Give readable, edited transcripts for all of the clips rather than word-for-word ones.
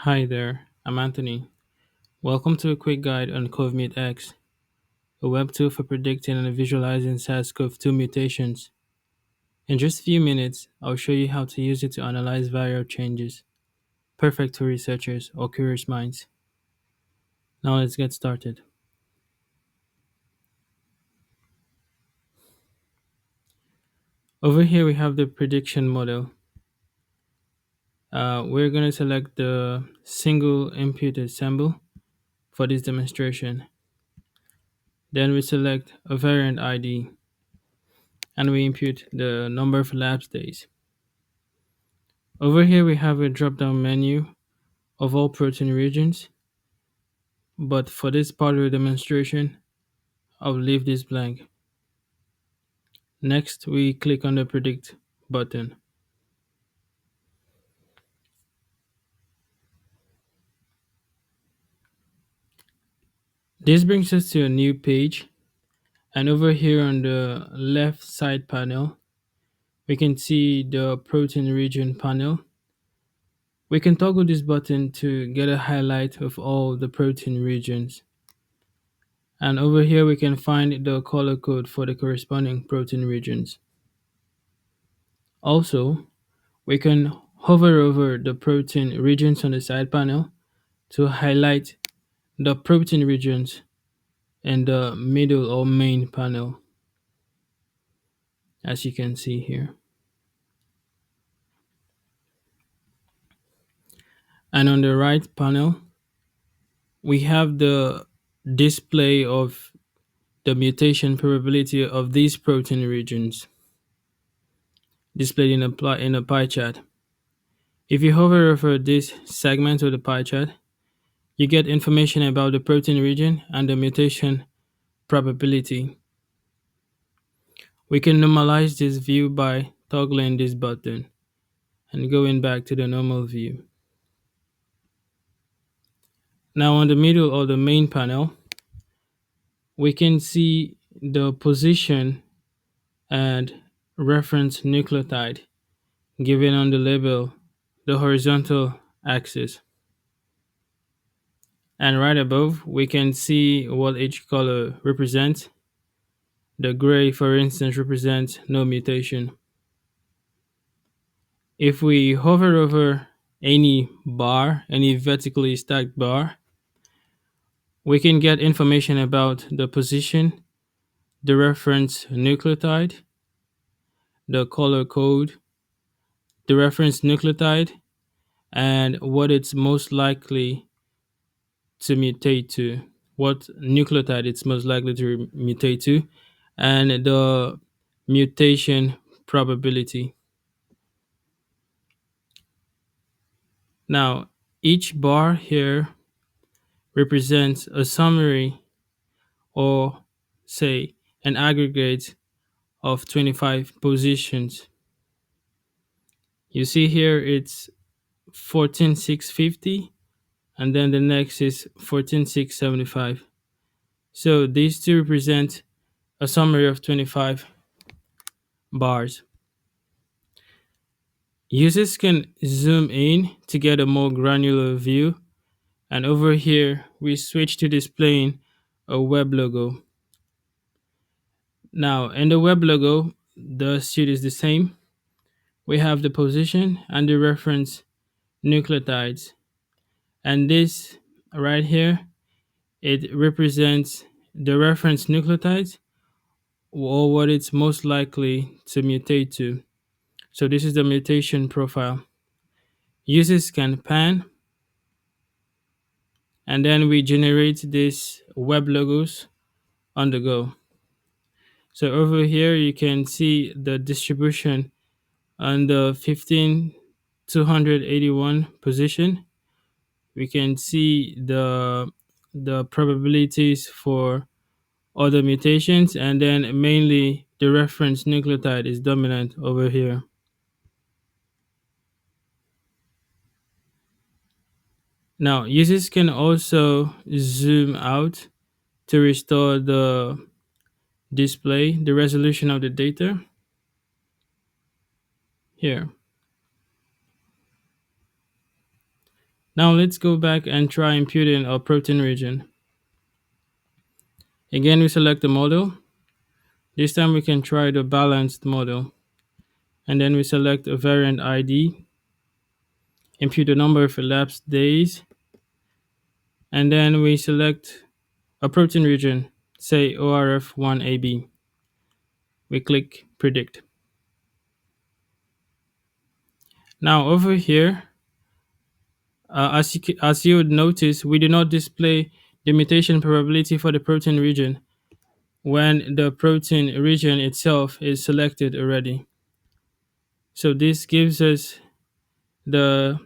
Hi there, I'm Anthony. Welcome to a quick guide on CovMutEx, a web tool for predicting and visualizing SARS-CoV-2 mutations. In just a few minutes, I'll show you how to use it to analyze viral changes, perfect for researchers or curious minds. Now let's get started. Over here we have the prediction model. We're going to select the single input ensemble for this demonstration. Then we select a variant ID and we input the number of lapse days. Over here we have a drop-down menu of all protein regions, but for this part of the demonstration, I'll leave this blank. Next, we click on the Predict button. This brings us to a new page, and over here on the left side panel, we can see the protein region panel. We can toggle this button to get a highlight of all the protein regions. And over here, we can find the color code for the corresponding protein regions. Also, we can hover over the protein regions on the side panel to highlight the protein regions in the middle or main panel, as you can see here. And on the right panel, we have the display of the mutation probability of these protein regions displayed in a pie chart. If you hover over this segment of the pie chart, you get information about the protein region and the mutation probability. We can normalize this view by toggling this button and going back to the normal view. Now on the middle or the main panel, we can see the position and reference nucleotide given on the label, the horizontal axis. And right above, we can see what each color represents. The gray, for instance, represents no mutation. If we hover over any bar, any vertically stacked bar, we can get information about the position, the reference nucleotide, the color code, the reference nucleotide, and what it's most likely to mutate to, what nucleotide it's most likely to mutate to, and the mutation probability. Now, each bar here represents a summary or, say, an aggregate of 25 positions. You see here it's 14,650, and then the next is 14,675. So these two represent a summary of 25 bars. Users can zoom in to get a more granular view, and over here we switch to displaying a web logo. Now in the web logo, the suit is the same. We have the position and the reference nucleotides, and this right here, it represents the reference nucleotides or what it's most likely to mutate to. So this is the mutation profile. Users can pan, and then we generate these web logos on the go. So over here you can see the distribution on the 15,281 position. We can see the probabilities for other mutations, and then mainly the reference nucleotide is dominant over here. Now, users can also zoom out to restore the display, the resolution of the data here. Now let's go back and try imputing our protein region. Again, we select the model. This time we can try the balanced model. And then we select a variant ID, impute the number of elapsed days, and then we select a protein region, say ORF1AB. We click predict. Now over here, as you would notice, we do not display the mutation probability for the protein region when the protein region itself is selected already. So this gives us the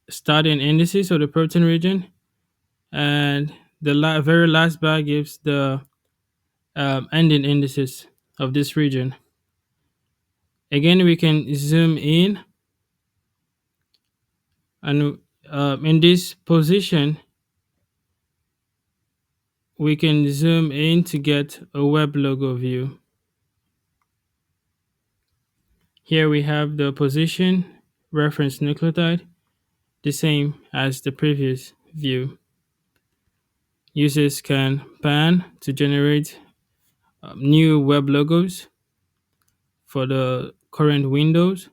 starting indices of the protein region, and the very last bar gives the ending indices of this region. Again, we can zoom in, and in this position, we can zoom in to get a web logo view. Here we have the position reference nucleotide, the same as the previous view. Users can pan to generate new web logos for the current windows,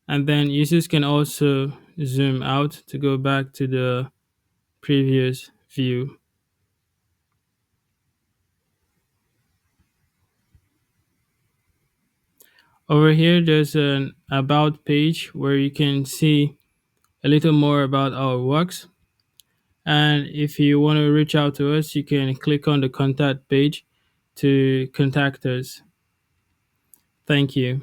and then users can also zoom out to go back to the previous view. Over here, there's an about page where you can see a little more about our works. And if you want to reach out to us, you can click on the contact page to contact us. Thank you.